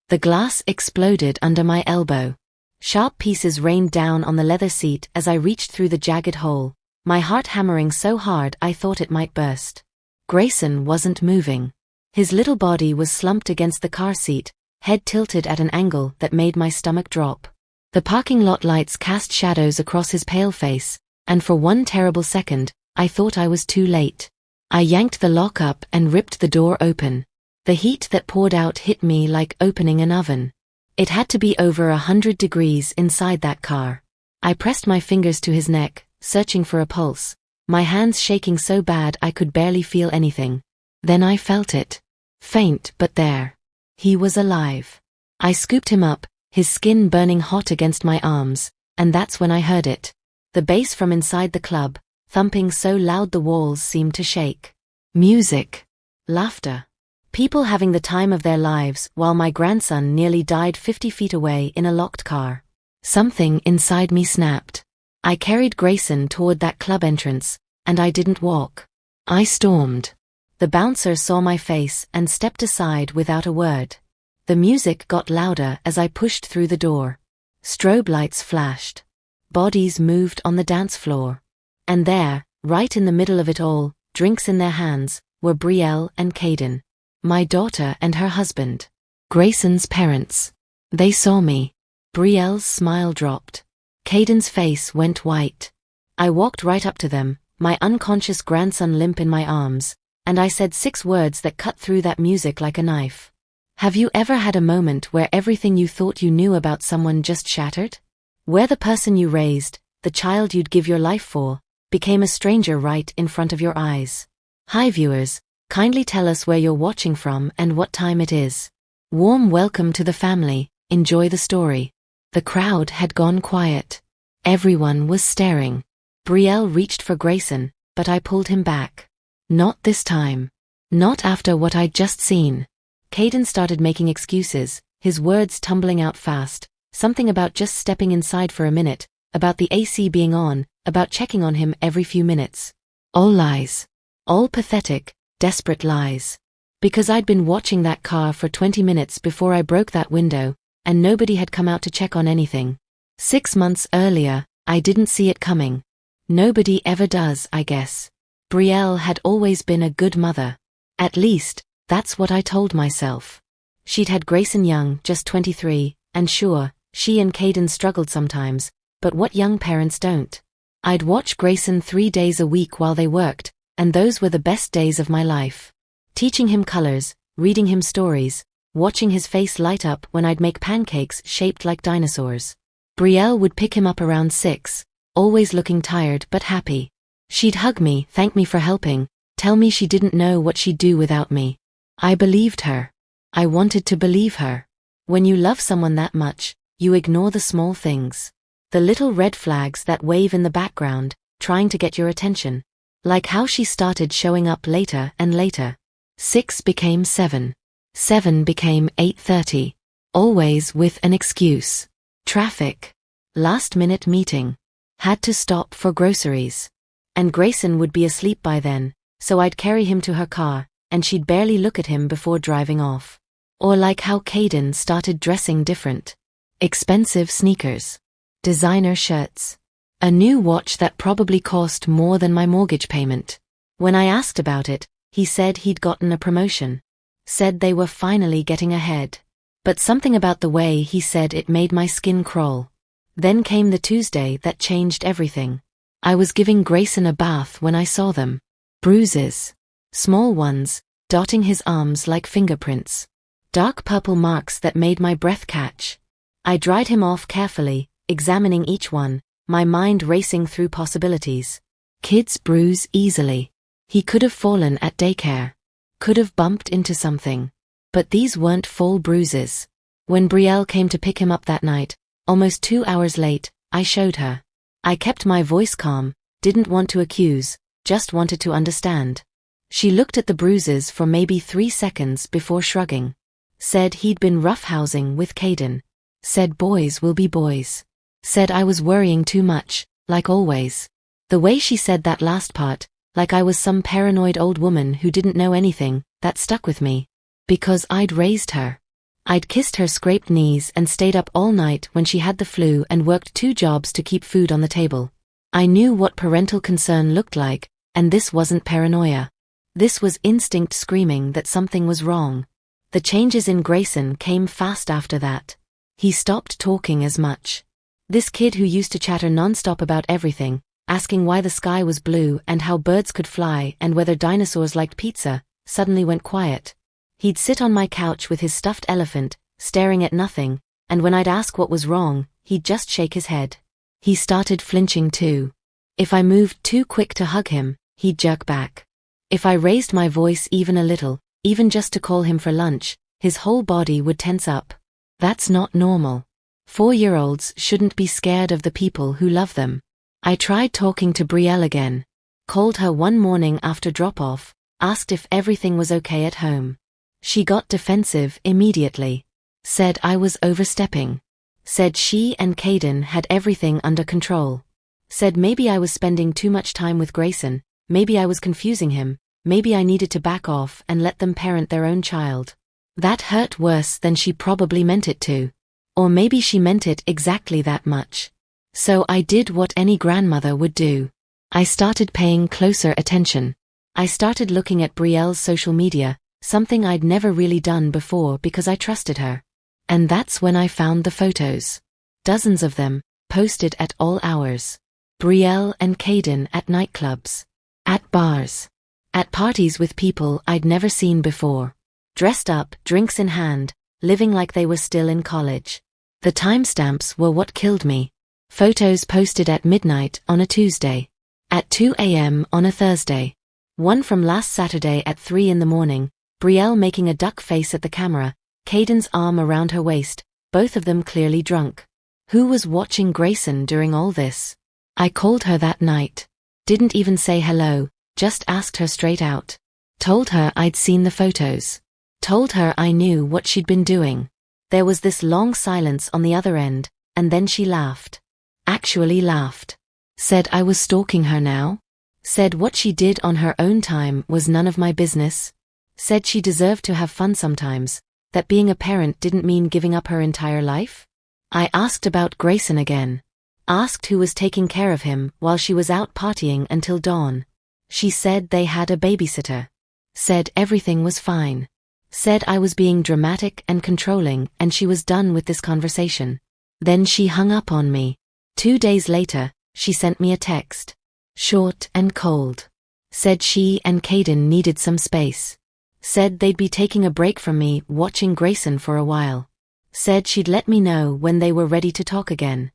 The glass exploded under my elbow. Sharp pieces rained down on the leather seat as I reached through the jagged hole, my heart hammering so hard I thought it might burst. Grayson wasn't moving. His little body was slumped against the car seat, head tilted at an angle that made my stomach drop. The parking lot lights cast shadows across his pale face, and for one terrible second, I thought I was too late. I yanked the lock up and ripped the door open. The heat that poured out hit me like opening an oven. It had to be over 100 degrees inside that car. I pressed my fingers to his neck, searching for a pulse, my hands shaking so bad I could barely feel anything. Then I felt it. Faint, but there. He was alive. I scooped him up, his skin burning hot against my arms, and that's when I heard it. The bass from inside the club, thumping so loud the walls seemed to shake. Music. Laughter. People having the time of their lives while my grandson nearly died 50 feet away in a locked car. Something inside me snapped. I carried Grayson toward that club entrance, and I didn't walk. I stormed. The bouncer saw my face and stepped aside without a word. The music got louder as I pushed through the door. Strobe lights flashed. Bodies moved on the dance floor. And there, right in the middle of it all, drinks in their hands, were Brielle and Caden. My daughter and her husband. Grayson's parents. They saw me. Brielle's smile dropped. Caden's face went white. I walked right up to them, my unconscious grandson limp in my arms, and I said 6 words that cut through that music like a knife. Have you ever had a moment where everything you thought you knew about someone just shattered? Where the person you raised, the child you'd give your life for, became a stranger right in front of your eyes? Hi viewers, kindly tell us where you're watching from and what time it is. Warm welcome to the family, enjoy the story. The crowd had gone quiet. Everyone was staring. Brielle reached for Grayson, but I pulled him back. Not this time. Not after what I'd just seen. Caden started making excuses, his words tumbling out fast, something about just stepping inside for a minute, about the AC being on, about checking on him every few minutes. All lies. All pathetic, desperate lies. Because I'd been watching that car for 20 minutes before I broke that window, and nobody had come out to check on anything. 6 months earlier, I didn't see it coming. Nobody ever does, I guess. Brielle had always been a good mother. At least, that's what I told myself. She'd had Grayson young, just 23, and sure, she and Caden struggled sometimes, but what young parents don't? I'd watch Grayson 3 days a week while they worked, and those were the best days of my life. Teaching him colors, reading him stories, watching his face light up when I'd make pancakes shaped like dinosaurs. Brielle would pick him up around 6, always looking tired but happy. She'd hug me, thank me for helping, tell me she didn't know what she'd do without me. I believed her. I wanted to believe her. When you love someone that much, you ignore the small things. The little red flags that wave in the background, trying to get your attention. Like how she started showing up later and later. 6 became 7. 7 became 8:30. Always with an excuse. Traffic. Last-minute meeting. Had to stop for groceries. And Grayson would be asleep by then, so I'd carry him to her car, and she'd barely look at him before driving off. Or like how Caden started dressing different. Expensive sneakers. Designer shirts. A new watch that probably cost more than my mortgage payment. When I asked about it, he said he'd gotten a promotion. Said they were finally getting ahead. But something about the way he said it made my skin crawl. Then came the Tuesday that changed everything. I was giving Grayson a bath when I saw them. Bruises. Small ones, dotting his arms like fingerprints. Dark purple marks that made my breath catch. I dried him off carefully, examining each one, my mind racing through possibilities. Kids bruise easily. He could have fallen at daycare. Could have bumped into something. But these weren't fall bruises. When Brielle came to pick him up that night, almost 2 hours late, I showed her. I kept my voice calm, didn't want to accuse, just wanted to understand. She looked at the bruises for maybe 3 seconds before shrugging. Said he'd been roughhousing with Caden. Said boys will be boys. Said I was worrying too much, like always. The way she said that last part, like I was some paranoid old woman who didn't know anything, that stuck with me. Because I'd raised her. I'd kissed her scraped knees and stayed up all night when she had the flu and worked 2 jobs to keep food on the table. I knew what parental concern looked like, and this wasn't paranoia. This was instinct screaming that something was wrong. The changes in Grayson came fast after that. He stopped talking as much. This kid who used to chatter nonstop about everything, asking why the sky was blue and how birds could fly and whether dinosaurs liked pizza, suddenly went quiet. He'd sit on my couch with his stuffed elephant, staring at nothing, and when I'd ask what was wrong, he'd just shake his head. He started flinching too. If I moved too quick to hug him, he'd jerk back. If I raised my voice even a little, even just to call him for lunch, his whole body would tense up. That's not normal. 4-year-olds shouldn't be scared of the people who love them. I tried talking to Brielle again. Called her one morning after drop-off, asked if everything was okay at home. She got defensive immediately. Said I was overstepping. Said she and Caden had everything under control. Said maybe I was spending too much time with Grayson, maybe I was confusing him, maybe I needed to back off and let them parent their own child. That hurt worse than she probably meant it to. Or maybe she meant it exactly that much. So I did what any grandmother would do. I started paying closer attention. I started looking at Brielle's social media, something I'd never really done before because I trusted her. And that's when I found the photos. Dozens of them, posted at all hours. Brielle and Caden at nightclubs. At bars. At parties with people I'd never seen before. Dressed up, drinks in hand, living like they were still in college. The timestamps were what killed me. Photos posted at midnight on a Tuesday. At 2 a.m. on a Thursday. One from last Saturday at 3 in the morning, Brielle making a duck face at the camera, Caden's arm around her waist, both of them clearly drunk. Who was watching Grayson during all this? I called her that night. Didn't even say hello, just asked her straight out. Told her I'd seen the photos. Told her I knew what she'd been doing. There was this long silence on the other end, and then she laughed. Actually laughed. Said I was stalking her now. Said what she did on her own time was none of my business. Said she deserved to have fun sometimes, that being a parent didn't mean giving up her entire life. I asked about Grayson again. Asked who was taking care of him while she was out partying until dawn. She said they had a babysitter. Said everything was fine. Said I was being dramatic and controlling and she was done with this conversation. Then she hung up on me. 2 days later, she sent me a text. Short and cold. Said she and Caden needed some space. Said they'd be taking a break from me watching Grayson for a while. Said she'd let me know when they were ready to talk again.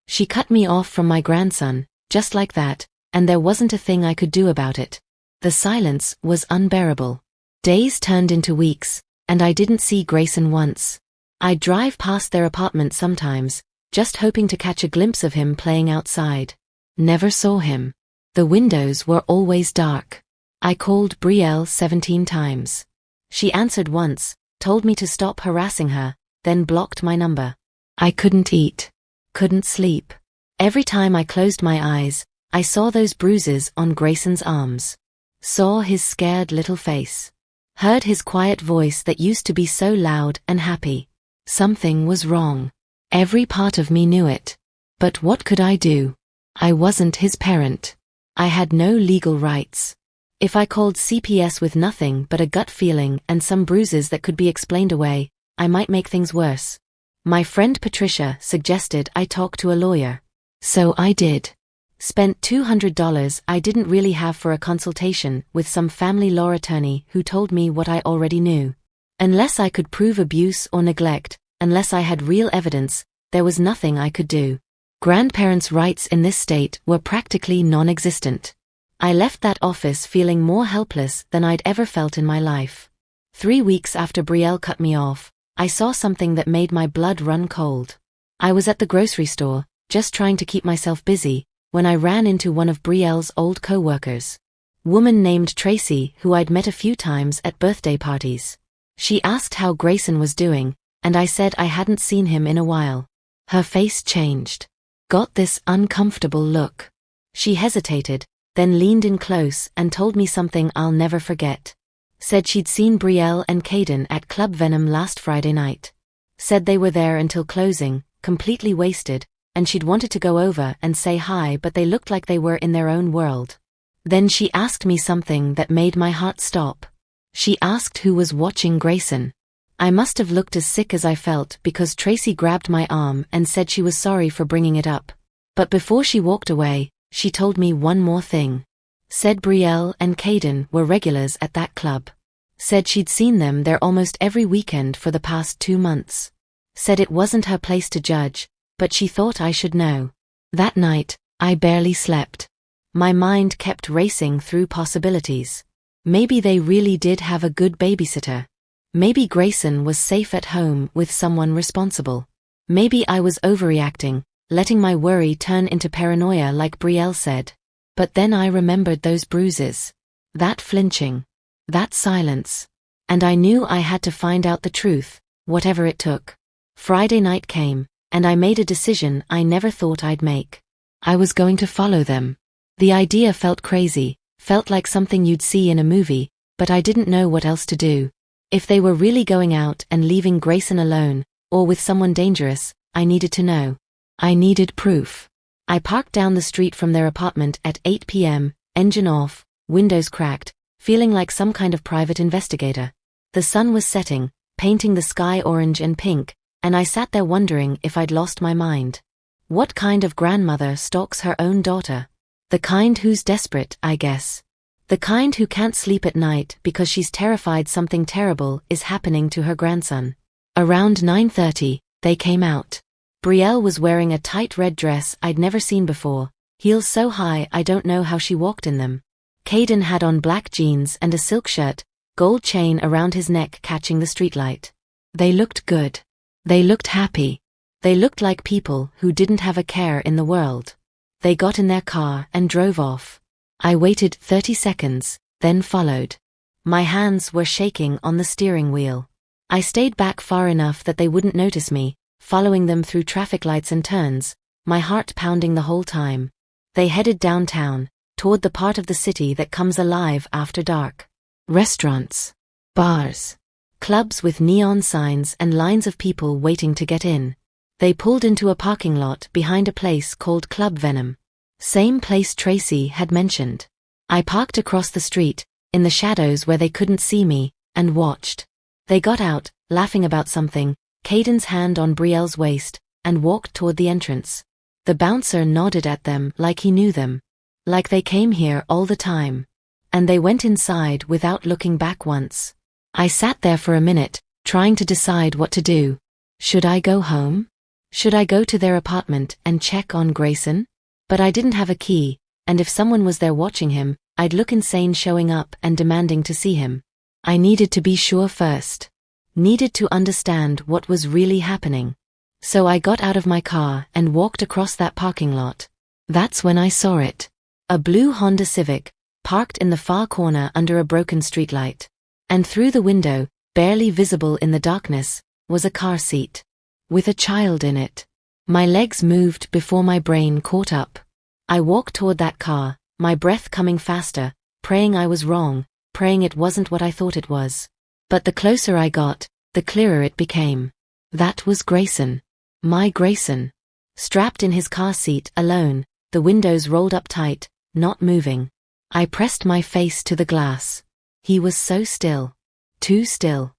She cut me off from my grandson, just like that, and there wasn't a thing I could do about it. The silence was unbearable. Days turned into weeks, and I didn't see Grayson once. I'd drive past their apartment sometimes, just hoping to catch a glimpse of him playing outside. Never saw him. The windows were always dark. I called Brielle 17 times. She answered once, told me to stop harassing her, then blocked my number. I couldn't eat. Couldn't sleep. Every time I closed my eyes, I saw those bruises on Grayson's arms. Saw his scared little face. Heard his quiet voice that used to be so loud and happy. Something was wrong. Every part of me knew it. But what could I do? I wasn't his parent. I had no legal rights. If I called CPS with nothing but a gut feeling and some bruises that could be explained away, I might make things worse. My friend Patricia suggested I talk to a lawyer. So I did. Spent $200 I didn't really have for a consultation with some family law attorney who told me what I already knew. Unless I could prove abuse or neglect, unless I had real evidence, there was nothing I could do. Grandparents' rights in this state were practically non-existent. I left that office feeling more helpless than I'd ever felt in my life. 3 weeks after Brielle cut me off, I saw something that made my blood run cold. I was at the grocery store, just trying to keep myself busy, when I ran into one of Brielle's old co-workers. Woman named Tracy who I'd met a few times at birthday parties. She asked how Grayson was doing, and I said I hadn't seen him in a while. Her face changed. Got this uncomfortable look. She hesitated, then leaned in close and told me something I'll never forget. Said she'd seen Brielle and Caden at Club Venom last Friday night. Said they were there until closing, completely wasted, and she'd wanted to go over and say hi, but they looked like they were in their own world. Then she asked me something that made my heart stop. She asked who was watching Grayson. I must have looked as sick as I felt because Tracy grabbed my arm and said she was sorry for bringing it up. But before she walked away, she told me one more thing. Said Brielle and Caden were regulars at that club. Said she'd seen them there almost every weekend for the past 2 months. Said it wasn't her place to judge, but she thought I should know. That night, I barely slept. My mind kept racing through possibilities. Maybe they really did have a good babysitter. Maybe Grayson was safe at home with someone responsible. Maybe I was overreacting, letting my worry turn into paranoia like Brielle said. But then I remembered those bruises. That flinching. That silence. And I knew I had to find out the truth, whatever it took. Friday night came, and I made a decision I never thought I'd make. I was going to follow them. The idea felt crazy, felt like something you'd see in a movie, but I didn't know what else to do. If they were really going out and leaving Grayson alone, or with someone dangerous, I needed to know. I needed proof. I parked down the street from their apartment at 8 p.m., engine off, windows cracked, feeling like some kind of private investigator. The sun was setting, painting the sky orange and pink, and I sat there wondering if I'd lost my mind. What kind of grandmother stalks her own daughter? The kind who's desperate, I guess. The kind who can't sleep at night because she's terrified something terrible is happening to her grandson. Around 9:30, they came out. Brielle was wearing a tight red dress I'd never seen before, heels so high I don't know how she walked in them. Caden had on black jeans and a silk shirt, gold chain around his neck catching the streetlight. They looked good. They looked happy. They looked like people who didn't have a care in the world. They got in their car and drove off. I waited 30 seconds, then followed. My hands were shaking on the steering wheel. I stayed back far enough that they wouldn't notice me, following them through traffic lights and turns, my heart pounding the whole time. They headed downtown, toward the part of the city that comes alive after dark. Restaurants, bars, clubs with neon signs and lines of people waiting to get in. They pulled into a parking lot behind a place called Club Venom. Same place Tracy had mentioned. I parked across the street, in the shadows where they couldn't see me, and watched. They got out, laughing about something, Caden's hand on Brielle's waist, and walked toward the entrance. The bouncer nodded at them like he knew them. Like they came here all the time. And they went inside without looking back once. I sat there for a minute, trying to decide what to do. Should I go home? Should I go to their apartment and check on Grayson? But I didn't have a key, and if someone was there watching him, I'd look insane showing up and demanding to see him. I needed to be sure first. Needed to understand what was really happening. So I got out of my car and walked across that parking lot. That's when I saw it. A blue Honda Civic, parked in the far corner under a broken streetlight. And through the window, barely visible in the darkness, was a car seat. With a child in it. My legs moved before my brain caught up. I walked toward that car, my breath coming faster, praying I was wrong, praying it wasn't what I thought it was. But the closer I got, the clearer it became. That was Grayson. My Grayson. Strapped in his car seat alone, the windows rolled up tight, not moving. I pressed my face to the glass. He was so still. Too still.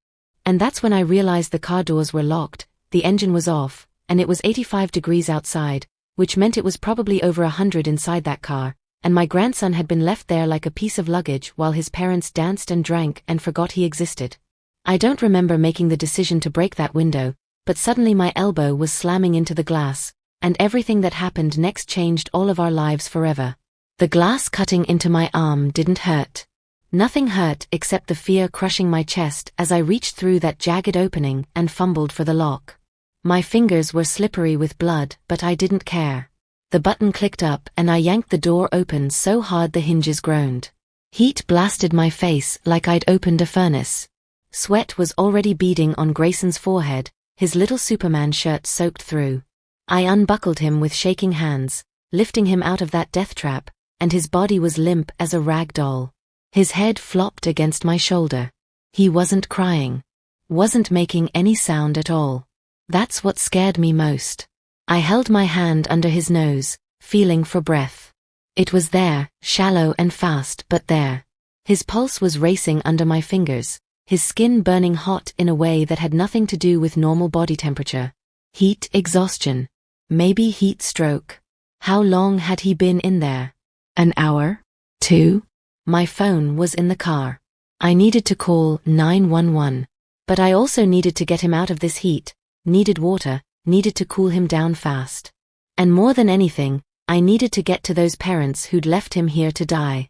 And that's when I realized the car doors were locked, the engine was off, and it was 85 degrees outside, which meant it was probably over 100 inside that car, and my grandson had been left there like a piece of luggage while his parents danced and drank and forgot he existed. I don't remember making the decision to break that window, but suddenly my elbow was slamming into the glass, and everything that happened next changed all of our lives forever. The glass cutting into my arm didn't hurt. Nothing hurt except the fear crushing my chest as I reached through that jagged opening and fumbled for the lock. My fingers were slippery with blood, but I didn't care. The button clicked up and I yanked the door open so hard the hinges groaned. Heat blasted my face like I'd opened a furnace. Sweat was already beading on Grayson's forehead, his little Superman shirt soaked through. I unbuckled him with shaking hands, lifting him out of that death trap, and his body was limp as a rag doll. His head flopped against my shoulder. He wasn't crying. Wasn't making any sound at all. That's what scared me most. I held my hand under his nose, feeling for breath. It was there, shallow and fast, but there. His pulse was racing under my fingers, his skin burning hot in a way that had nothing to do with normal body temperature. Heat exhaustion. Maybe heat stroke. How long had he been in there? An hour? 2? My phone was in the car. I needed to call 911. But I also needed to get him out of this heat, needed water, needed to cool him down fast. And more than anything, I needed to get to those parents who'd left him here to die.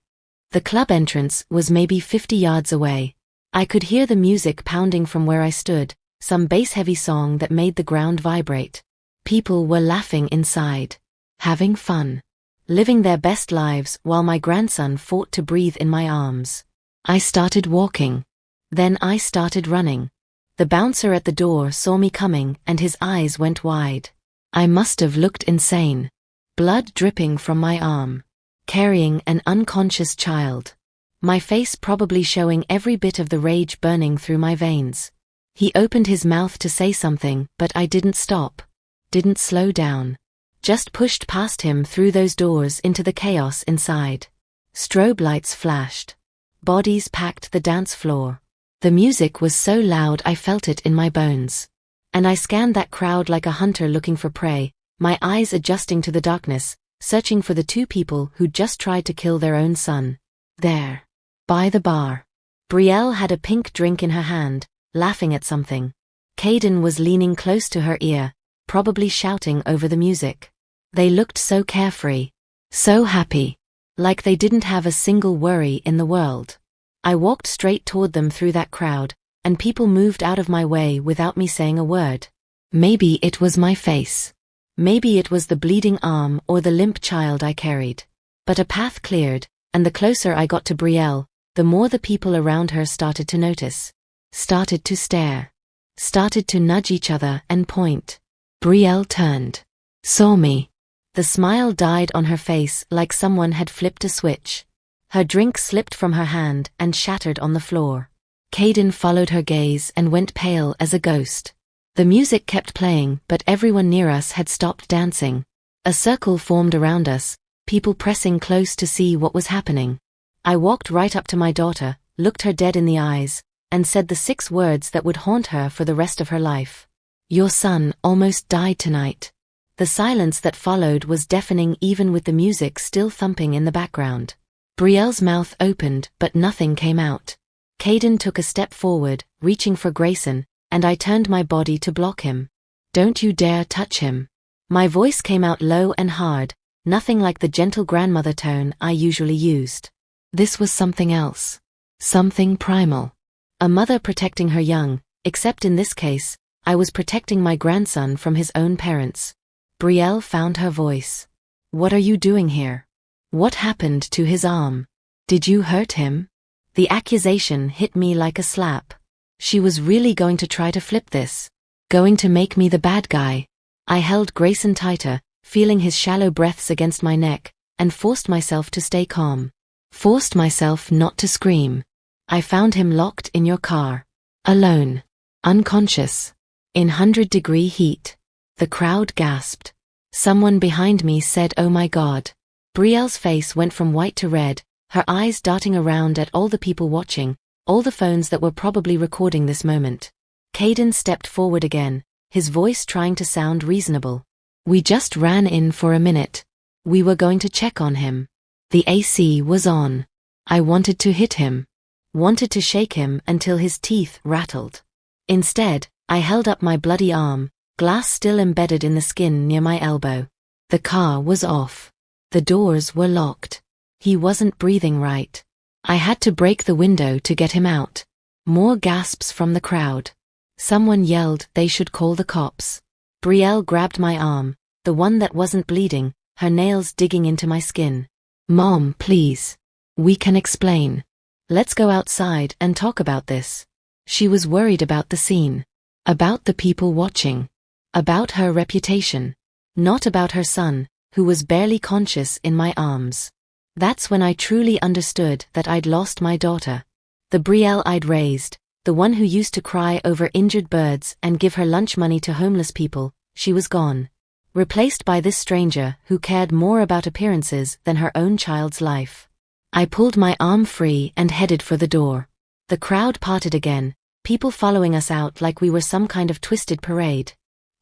The club entrance was maybe 50 yards away. I could hear the music pounding from where I stood, some bass-heavy song that made the ground vibrate. People were laughing inside, having fun, living their best lives while my grandson fought to breathe in my arms. I started walking. Then I started running. The bouncer at the door saw me coming and his eyes went wide. I must have looked insane. Blood dripping from my arm. Carrying an unconscious child. My face probably showing every bit of the rage burning through my veins. He opened his mouth to say something, but I didn't stop. Didn't slow down. Just pushed past him through those doors into the chaos inside. Strobe lights flashed. Bodies packed the dance floor. The music was so loud I felt it in my bones. And I scanned that crowd like a hunter looking for prey, my eyes adjusting to the darkness, searching for the two people who'd just tried to kill their own son. There. By the bar. Brielle had a pink drink in her hand, laughing at something. Caden was leaning close to her ear, probably shouting over the music. They looked so carefree. So happy. Like they didn't have a single worry in the world. I walked straight toward them through that crowd, and people moved out of my way without me saying a word. Maybe it was my face. Maybe it was the bleeding arm or the limp child I carried. But a path cleared, and the closer I got to Brielle, the more the people around her started to notice. Started to stare. Started to nudge each other and point. Brielle turned. Saw me. The smile died on her face like someone had flipped a switch. Her drink slipped from her hand and shattered on the floor. Caden followed her gaze and went pale as a ghost. The music kept playing, but everyone near us had stopped dancing. A circle formed around us, people pressing close to see what was happening. I walked right up to my daughter, looked her dead in the eyes, and said the 6 words that would haunt her for the rest of her life. Your son almost died tonight. The silence that followed was deafening even with the music still thumping in the background. Brielle's mouth opened, but nothing came out. Caden took a step forward, reaching for Grayson, and I turned my body to block him. Don't you dare touch him. My voice came out low and hard, nothing like the gentle grandmother tone I usually used. This was something else. Something primal. A mother protecting her young, except in this case, I was protecting my grandson from his own parents. Brielle found her voice. What are you doing here? What happened to his arm? Did you hurt him? The accusation hit me like a slap. She was really going to try to flip this. Going to make me the bad guy. I held Grayson tighter, feeling his shallow breaths against my neck, and forced myself to stay calm. Forced myself not to scream. I found him locked in your car. Alone. Unconscious. In 100-degree heat. The crowd gasped. Someone behind me said, "Oh my God." Brielle's face went from white to red, her eyes darting around at all the people watching, all the phones that were probably recording this moment. Caden stepped forward again, his voice trying to sound reasonable. We just ran in for a minute. We were going to check on him. The AC was on. I wanted to hit him. Wanted to shake him until his teeth rattled. Instead, I held up my bloody arm, glass still embedded in the skin near my elbow. The car was off. The doors were locked. He wasn't breathing right. I had to break the window to get him out. More gasps from the crowd. Someone yelled they should call the cops. Brielle grabbed my arm, the one that wasn't bleeding, her nails digging into my skin. Mom, please. We can explain. Let's go outside and talk about this. She was worried about the scene. About the people watching. About her reputation. Not about her son, who was barely conscious in my arms. That's when I truly understood that I'd lost my daughter. The Brielle I'd raised, the one who used to cry over injured birds and give her lunch money to homeless people, she was gone. Replaced by this stranger who cared more about appearances than her own child's life. I pulled my arm free and headed for the door. The crowd parted again, people following us out like we were some kind of twisted parade.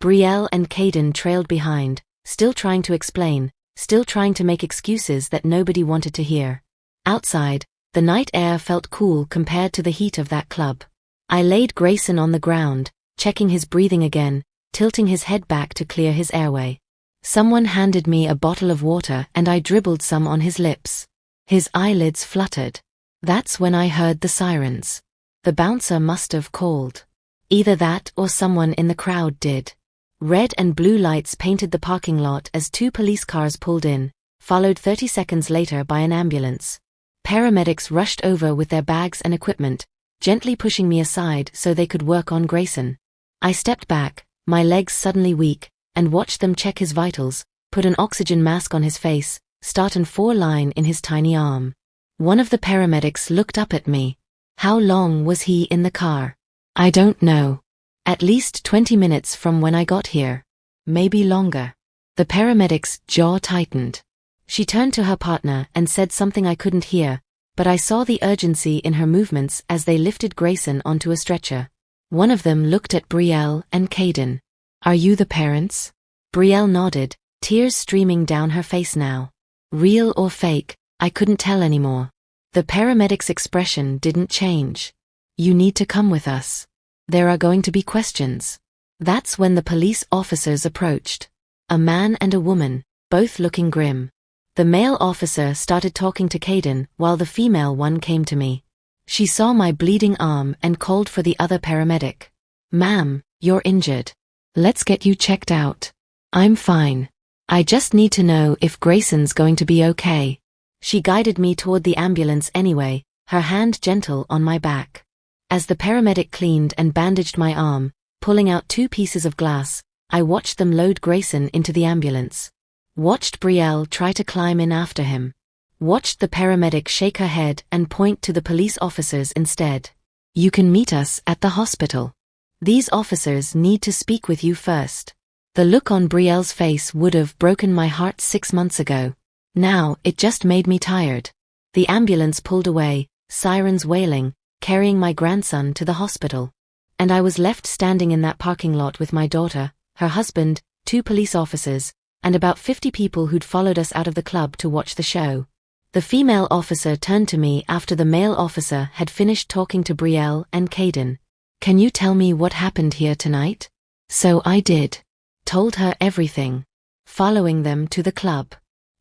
Brielle and Caden trailed behind, still trying to explain, still trying to make excuses that nobody wanted to hear. Outside, the night air felt cool compared to the heat of that club. I laid Grayson on the ground, checking his breathing again, tilting his head back to clear his airway. Someone handed me a bottle of water and I dribbled some on his lips. His eyelids fluttered. That's when I heard the sirens. The bouncer must have called. Either that or someone in the crowd did. Red and blue lights painted the parking lot as 2 police cars pulled in, followed 30 seconds later by an ambulance. Paramedics rushed over with their bags and equipment, gently pushing me aside so they could work on Grayson. I stepped back, my legs suddenly weak, and watched them check his vitals, put an oxygen mask on his face, start an 4-line in his tiny arm. One of the paramedics looked up at me. How long was he in the car? I don't know. At least 20 minutes from when I got here. Maybe longer. The paramedic's jaw tightened. She turned to her partner and said something I couldn't hear, but I saw the urgency in her movements as they lifted Grayson onto a stretcher. One of them looked at Brielle and Caden. Are you the parents? Brielle nodded, tears streaming down her face now. Real or fake, I couldn't tell anymore. The paramedic's expression didn't change. You need to come with us. There are going to be questions. That's when the police officers approached. A man and a woman, both looking grim. The male officer started talking to Caden while the female one came to me. She saw my bleeding arm and called for the other paramedic. Ma'am, you're injured. Let's get you checked out. I'm fine. I just need to know if Grayson's going to be okay. She guided me toward the ambulance anyway, her hand gentle on my back. As the paramedic cleaned and bandaged my arm, pulling out 2 pieces of glass, I watched them load Grayson into the ambulance. Watched Brielle try to climb in after him. Watched the paramedic shake her head and point to the police officers instead. You can meet us at the hospital. These officers need to speak with you first. The look on Brielle's face would have broken my heart 6 months ago. Now, it just made me tired. The ambulance pulled away, sirens wailing, carrying my grandson to the hospital. And I was left standing in that parking lot with my daughter, her husband, 2 police officers, and about 50 people who'd followed us out of the club to watch the show. The female officer turned to me after the male officer had finished talking to Brielle and Caden. Can you tell me what happened here tonight? So I did. Told her everything. Following them to the club.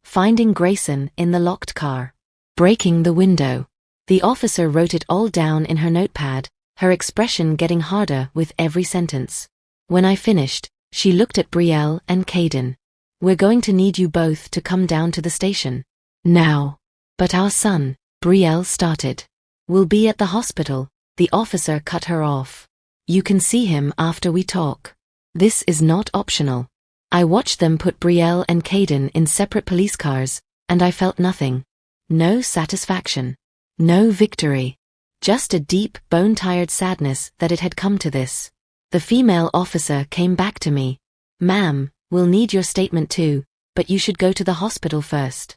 Finding Grayson in the locked car. Breaking the window. The officer wrote it all down in her notepad, her expression getting harder with every sentence. When I finished, she looked at Brielle and Caden. We're going to need you both to come down to the station. Now. But our son, Brielle started. We'll be at the hospital. The officer cut her off. You can see him after we talk. This is not optional. I watched them put Brielle and Caden in separate police cars, and I felt nothing. No satisfaction. No victory. Just a deep, bone-tired sadness that it had come to this. The female officer came back to me. Ma'am, we'll need your statement too, but you should go to the hospital first.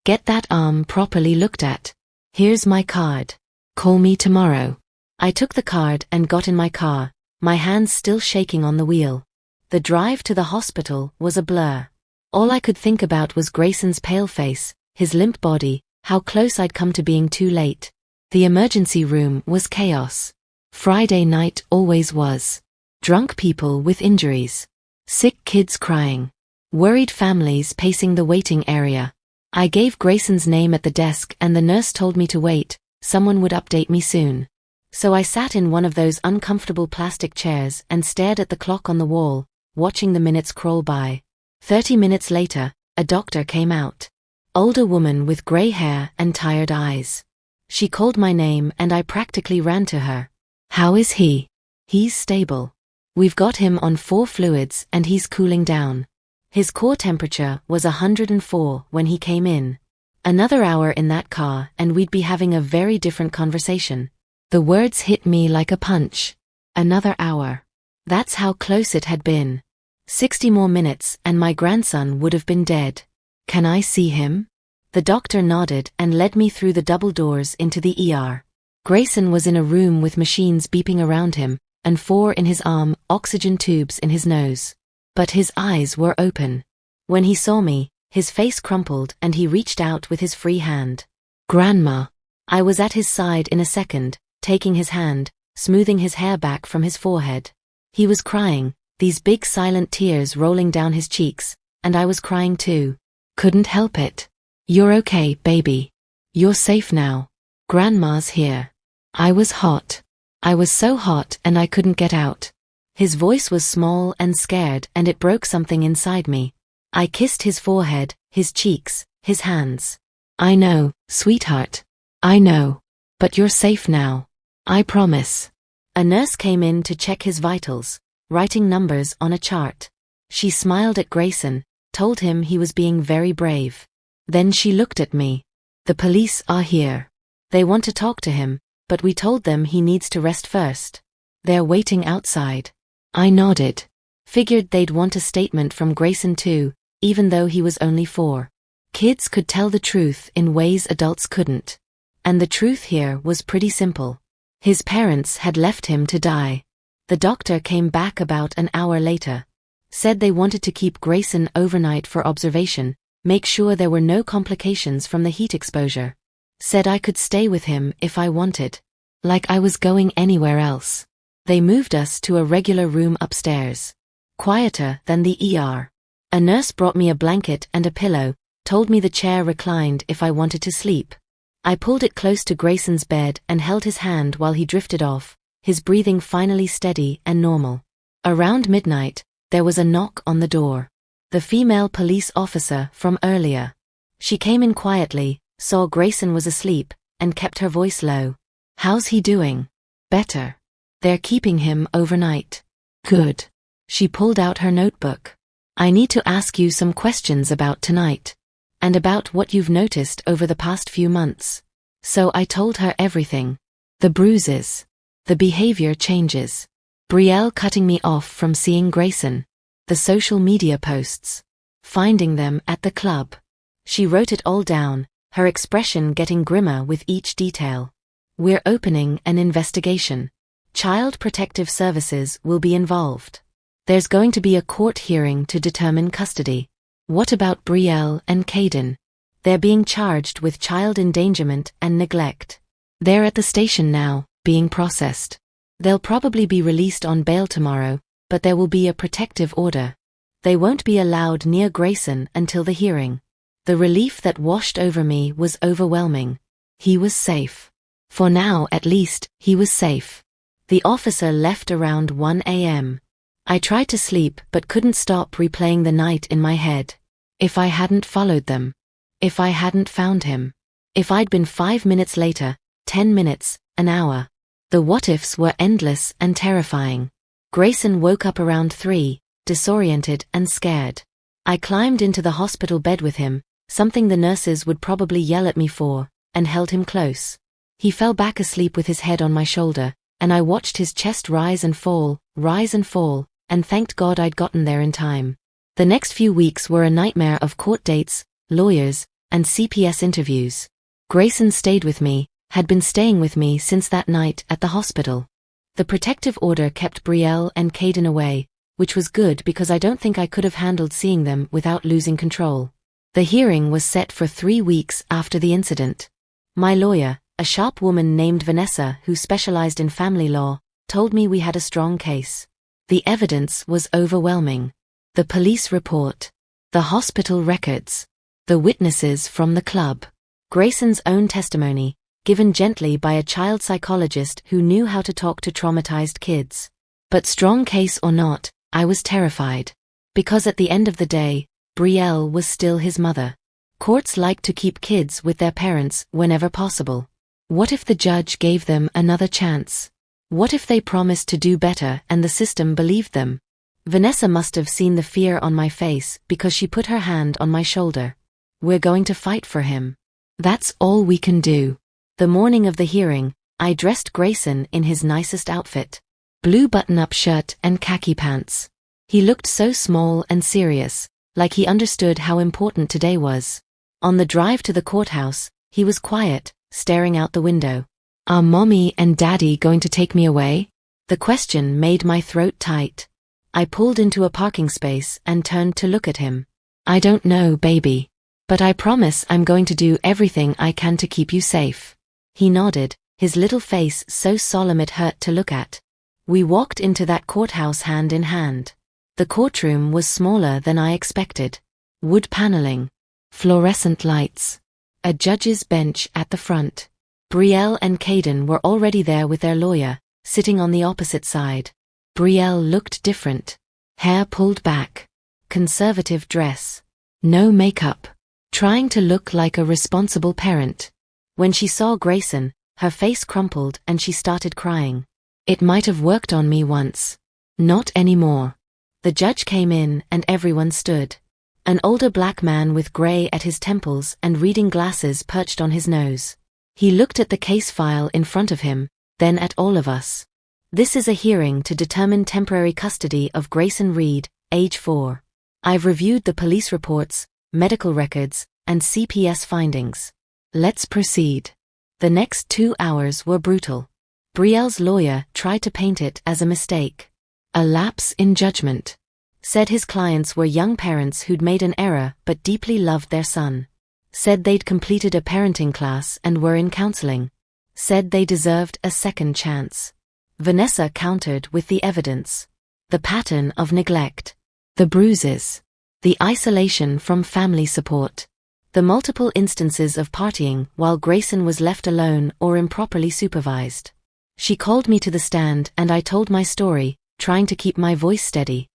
Get that arm properly looked at. Here's my card. Call me tomorrow. I took the card and got in my car, my hands still shaking on the wheel. The drive to the hospital was a blur. All I could think about was Grayson's pale face, his limp body, how close I'd come to being too late. The emergency room was chaos. Friday night always was. Drunk people with injuries. Sick kids crying. Worried families pacing the waiting area. I gave Grayson's name at the desk and the nurse told me to wait, someone would update me soon. So I sat in one of those uncomfortable plastic chairs and stared at the clock on the wall, watching the minutes crawl by. 30 minutes later, a doctor came out. Older woman with gray hair and tired eyes. She called my name and I practically ran to her. How is he? He's stable. We've got him on 4 fluids and he's cooling down. His core temperature was 104 when he came in. Another hour in that car and we'd be having a very different conversation. The words hit me like a punch. Another hour. That's how close it had been. 60 more minutes and my grandson would have been dead. Can I see him? The doctor nodded and led me through the double doors into the ER. Grayson was in a room with machines beeping around him, and 4 in his arm, oxygen tubes in his nose. But his eyes were open. When he saw me, his face crumpled and he reached out with his free hand. Grandma. I was at his side in a second, taking his hand, smoothing his hair back from his forehead. He was crying, these big silent tears rolling down his cheeks, and I was crying too. Couldn't help it. You're okay, baby. You're safe now. Grandma's here. I was hot. I was so hot and I couldn't get out. His voice was small and scared and it broke something inside me. I kissed his forehead, his cheeks, his hands. I know, sweetheart. I know. But you're safe now. I promise. A nurse came in to check his vitals, writing numbers on a chart. She smiled at Grayson, told him he was being very brave. Then she looked at me. The police are here. They want to talk to him, but we told them he needs to rest first. They're waiting outside. I nodded. Figured they'd want a statement from Grayson too, even though he was only 4. Kids could tell the truth in ways adults couldn't. And the truth here was pretty simple. His parents had left him to die. The doctor came back about an hour later. Said they wanted to keep Grayson overnight for observation, make sure there were no complications from the heat exposure. Said I could stay with him if I wanted. Like I was going anywhere else. They moved us to a regular room upstairs. Quieter than the ER. A nurse brought me a blanket and a pillow, told me the chair reclined if I wanted to sleep. I pulled it close to Grayson's bed and held his hand while he drifted off, his breathing finally steady and normal. Around midnight, there was a knock on the door. The female police officer from earlier. She came in quietly, saw Grayson was asleep, and kept her voice low. How's he doing? Better. They're keeping him overnight. Good. She pulled out her notebook. I need to ask you some questions about tonight. And about what you've noticed over the past few months. So I told her everything. The bruises. The behavior changes. Brielle cutting me off from seeing Grayson. The social media posts. Finding them at the club. She wrote it all down, her expression getting grimmer with each detail. We're opening an investigation. Child Protective Services will be involved. There's going to be a court hearing to determine custody. What about Brielle and Caden? They're being charged with child endangerment and neglect. They're at the station now, being processed. They'll probably be released on bail tomorrow, but there will be a protective order. They won't be allowed near Grayson until the hearing. The relief that washed over me was overwhelming. He was safe. For now, at least, he was safe. The officer left around 1 a.m. I tried to sleep but couldn't stop replaying the night in my head. If I hadn't followed them. If I hadn't found him. If I'd been 5 minutes later, 10 minutes, an hour. The what-ifs were endless and terrifying. Grayson woke up around 3, disoriented and scared. I climbed into the hospital bed with him, something the nurses would probably yell at me for, and held him close. He fell back asleep with his head on my shoulder, and I watched his chest rise and fall, and thanked God I'd gotten there in time. The next few weeks were a nightmare of court dates, lawyers, and CPS interviews. Grayson stayed with me, had been staying with me since that night at the hospital. The protective order kept Brielle and Caden away, which was good because I don't think I could have handled seeing them without losing control. The hearing was set for 3 weeks after the incident. My lawyer, a sharp woman named Vanessa who specialized in family law, told me we had a strong case. The evidence was overwhelming. The police report. The hospital records. The witnesses from the club. Grayson's own testimony, given gently by a child psychologist who knew how to talk to traumatized kids. But strong case or not, I was terrified. Because at the end of the day, Brielle was still his mother. Courts like to keep kids with their parents whenever possible. What if the judge gave them another chance? What if they promised to do better and the system believed them? Vanessa must have seen the fear on my face because she put her hand on my shoulder. We're going to fight for him. That's all we can do. The morning of the hearing, I dressed Grayson in his nicest outfit. Blue button-up shirt and khaki pants. He looked so small and serious, like he understood how important today was. On the drive to the courthouse, he was quiet, staring out the window. Are Mommy and Daddy going to take me away? The question made my throat tight. I pulled into a parking space and turned to look at him. I don't know, baby. But I promise I'm going to do everything I can to keep you safe. He nodded, his little face so solemn it hurt to look at. We walked into that courthouse hand in hand. The courtroom was smaller than I expected. Wood paneling. Fluorescent lights. A judge's bench at the front. Brielle and Caden were already there with their lawyer, sitting on the opposite side. Brielle looked different. Hair pulled back. Conservative dress. No makeup. Trying to look like a responsible parent. When she saw Grayson, her face crumpled and she started crying. It might have worked on me once. Not anymore. The judge came in and everyone stood. An older black man with gray at his temples and reading glasses perched on his nose. He looked at the case file in front of him, then at all of us. This is a hearing to determine temporary custody of Grayson Reed, age 4. I've reviewed the police reports, medical records, and CPS findings. Let's proceed. The next 2 hours were brutal. Brielle's lawyer tried to paint it as a mistake. A lapse in judgment. Said his clients were young parents who'd made an error but deeply loved their son. Said they'd completed a parenting class and were in counseling. Said they deserved a second chance. Vanessa countered with the evidence. The pattern of neglect. The bruises. The isolation from family support. The multiple instances of partying while Grayson was left alone or improperly supervised. She called me to the stand and I told my story, trying to keep my voice steady.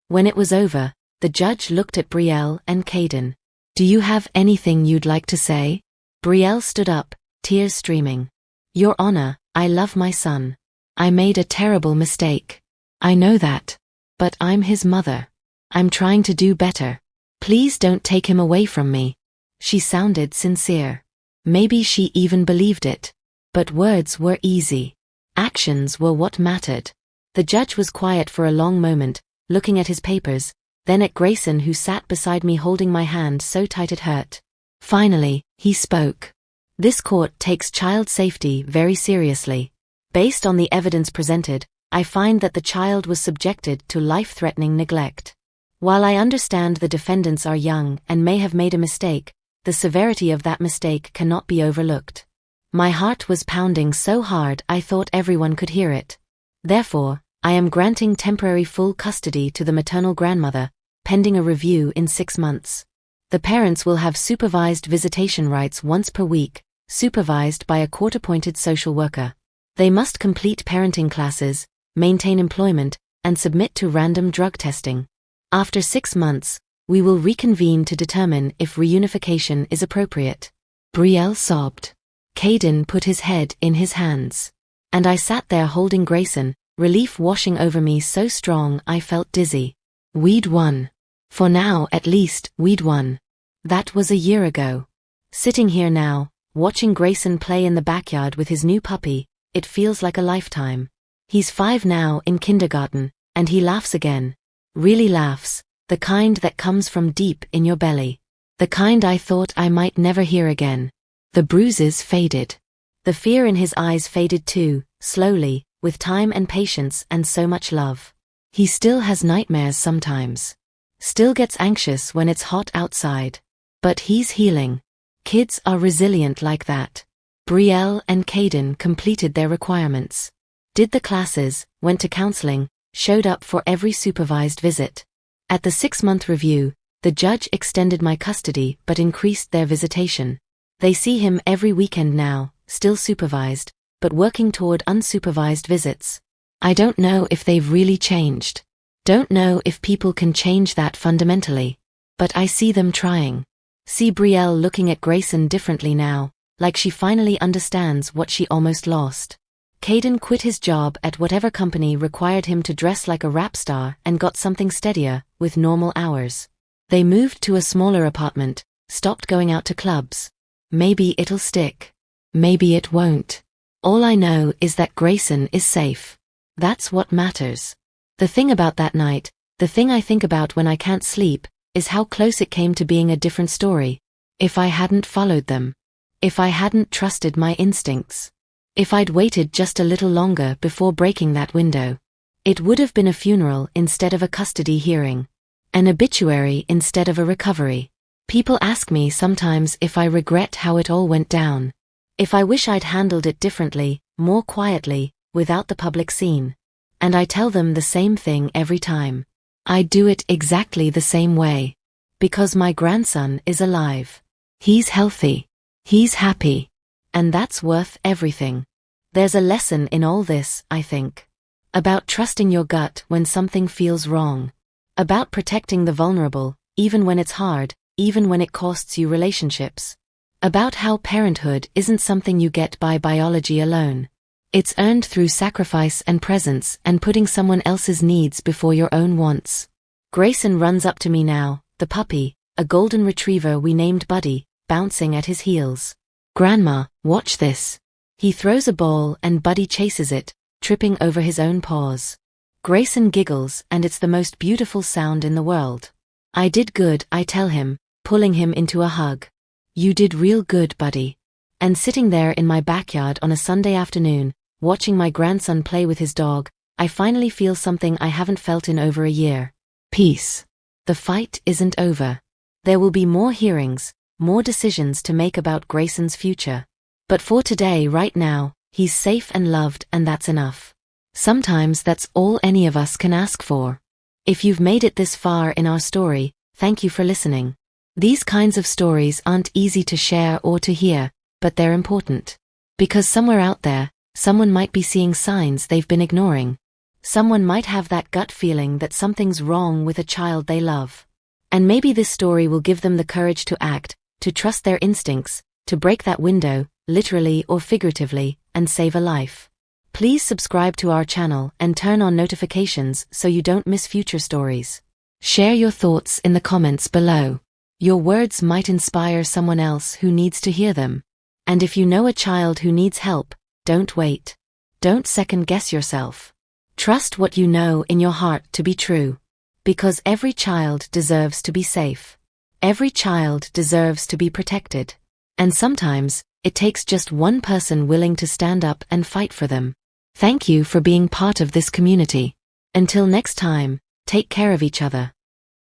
When it was over, the judge looked at Brielle and Caden. Do you have anything you'd like to say? Brielle stood up, tears streaming. Your Honor, I love my son. I made a terrible mistake. I know that. But I'm his mother. I'm trying to do better. Please don't take him away from me. She sounded sincere. Maybe she even believed it. But words were easy. Actions were what mattered. The judge was quiet for a long moment, looking at his papers, then at Grayson who sat beside me holding my hand so tight it hurt. Finally, he spoke. This court takes child safety very seriously. Based on the evidence presented, I find that the child was subjected to life-threatening neglect. While I understand the defendants are young and may have made a mistake, the severity of that mistake cannot be overlooked. My heart was pounding so hard I thought everyone could hear it. Therefore, I am granting temporary full custody to the maternal grandmother, pending a review in 6 months. The parents will have supervised visitation rights once per week, supervised by a court-appointed social worker. They must complete parenting classes, maintain employment, and submit to random drug testing. After 6 months, we will reconvene to determine if reunification is appropriate. Brielle sobbed. Caden put his head in his hands. And I sat there holding Grayson, relief washing over me so strong I felt dizzy. We'd won. For now, at least, we'd won. That was a year ago. Sitting here now, watching Grayson play in the backyard with his new puppy, it feels like a lifetime. He's 5 now in kindergarten, and he laughs again. Really laughs, the kind that comes from deep in your belly. The kind I thought I might never hear again. The bruises faded. The fear in his eyes faded too, slowly, with time and patience and so much love. He still has nightmares sometimes. Still gets anxious when it's hot outside. But he's healing. Kids are resilient like that. Brielle and Caden completed their requirements. Did the classes, went to counseling, showed up for every supervised visit. At the 6-month review, the judge extended my custody but increased their visitation. They see him every weekend now, still supervised, but working toward unsupervised visits. I don't know if they've really changed. Don't know if people can change that fundamentally. But I see them trying. See Brielle looking at Grayson differently now, like she finally understands what she almost lost. Caden quit his job at whatever company required him to dress like a rap star and got something steadier, with normal hours. They moved to a smaller apartment, stopped going out to clubs. Maybe it'll stick. Maybe it won't. All I know is that Grayson is safe. That's what matters. The thing about that night, the thing I think about when I can't sleep, is how close it came to being a different story. If I hadn't followed them. If I hadn't trusted my instincts. If I'd waited just a little longer before breaking that window. It would have been a funeral instead of a custody hearing. An obituary instead of a recovery. People ask me sometimes if I regret how it all went down. If I wish I'd handled it differently, more quietly, without the public scene. And I tell them the same thing every time. I do it exactly the same way. Because my grandson is alive. He's healthy. He's happy. And that's worth everything. There's a lesson in all this, I think. About trusting your gut when something feels wrong. About protecting the vulnerable, even when it's hard, even when it costs you relationships. About how parenthood isn't something you get by biology alone. It's earned through sacrifice and presence and putting someone else's needs before your own wants. Grayson runs up to me now, the puppy, a golden retriever we named Buddy, bouncing at his heels. "Grandma, watch this." He throws a ball and Buddy chases it, tripping over his own paws. Grayson giggles and it's the most beautiful sound in the world. "I did good," I tell him, pulling him into a hug. "You did real good, Buddy." And sitting there in my backyard on a Sunday afternoon, watching my grandson play with his dog, I finally feel something I haven't felt in over a year. Peace. The fight isn't over. There will be more hearings, more decisions to make about Grayson's future. But for today, right now, he's safe and loved, and that's enough. Sometimes that's all any of us can ask for. If you've made it this far in our story, thank you for listening. These kinds of stories aren't easy to share or to hear, but they're important. Because somewhere out there, someone might be seeing signs they've been ignoring. Someone might have that gut feeling that something's wrong with a child they love. And maybe this story will give them the courage to act, to trust their instincts, to break that window, literally or figuratively, and save a life. Please subscribe to our channel and turn on notifications so you don't miss future stories. Share your thoughts in the comments below. Your words might inspire someone else who needs to hear them. And if you know a child who needs help, don't wait. Don't second-guess yourself. Trust what you know in your heart to be true. Because every child deserves to be safe. Every child deserves to be protected. And sometimes, it takes just one person willing to stand up and fight for them. Thank you for being part of this community. Until next time, take care of each other.